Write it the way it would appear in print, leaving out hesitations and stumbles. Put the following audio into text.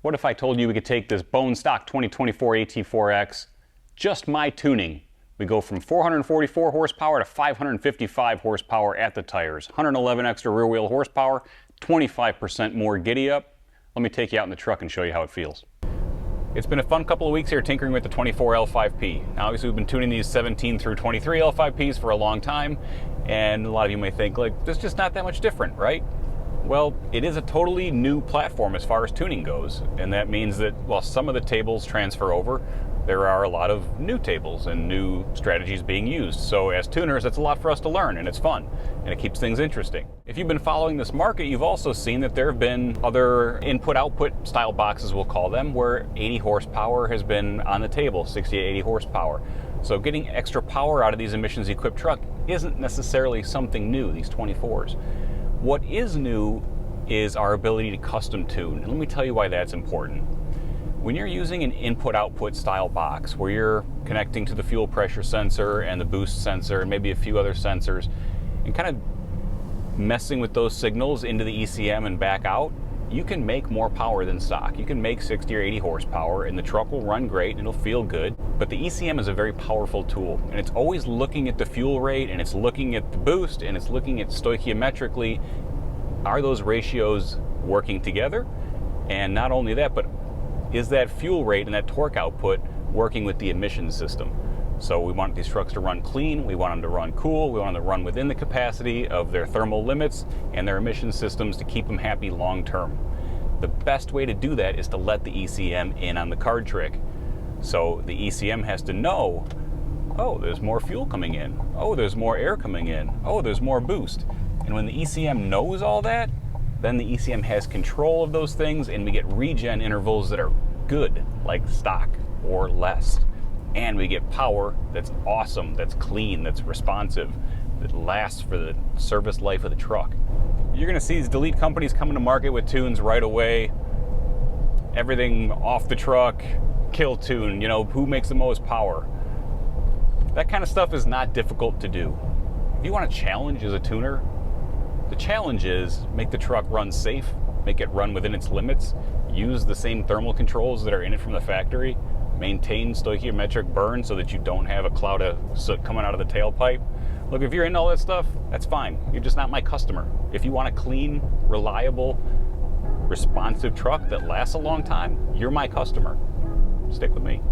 What if I told you we could take this bone stock 2024 AT4X, just my tuning? We go from 444 horsepower to 555 horsepower at the tires, 111 extra rear wheel horsepower, 25% more giddy up. Let me take you out in the truck and show you how it feels. It's been a fun couple of weeks here tinkering with the 24 L5P. Now obviously we've been tuning these 17 through 23 L5Ps for a long time, and a lot of you may think, like, there's just not that much different, right? Well, it is a totally new platform as far as tuning goes, and that means that while some of the tables transfer over, there are a lot of new tables and new strategies being used. So as tuners, it's a lot for us to learn, and it's fun, and it keeps things interesting. If you've been following this market, you've also seen that there have been other input-output style boxes, we'll call them, where 80 horsepower has been on the table, 60 to 80 horsepower. So getting extra power out of these emissions-equipped truck isn't necessarily something new, these 24s. What is new is our ability to custom tune, and let me tell you why that's important. When you're using an input-output style box where you're connecting to the fuel pressure sensor and the boost sensor and maybe a few other sensors and kind of messing with those signals into the ECM and back out, you can make more power than stock. You can make 60 or 80 horsepower and the truck will run great and it'll feel good. But the ECM is a very powerful tool, and it's always looking at the fuel rate, and it's looking at the boost, and it's looking at stoichiometrically, are those ratios working together? And not only that, but is that fuel rate and that torque output working with the emission system? So we want these trucks to run clean, we want them to run cool, we want them to run within the capacity of their thermal limits and their emission systems to keep them happy long term. The best way to do that is to let the ECM in on the card trick. So the ECM has to know, oh, there's more fuel coming in, oh, there's more air coming in, oh, there's more boost. And when the ECM knows all that, then the ECM has control of those things, and we get regen intervals that are good, like stock or less. And we get power that's awesome, that's clean, that's responsive, that lasts for the service life of the truck. You're gonna see these delete companies coming to market with tunes right away. Everything off the truck, kill tune, you know, who makes the most power. That kind of stuff is not difficult to do. If you want a challenge as a tuner, the challenge is make the truck run safe, make it run within its limits, use the same thermal controls that are in it from the factory, maintain stoichiometric burn so that you don't have a cloud of soot coming out of the tailpipe. Look, if you're into all that stuff, that's fine. You're just not my customer. If you want a clean, reliable, responsive truck that lasts a long time, you're my customer. Stick with me.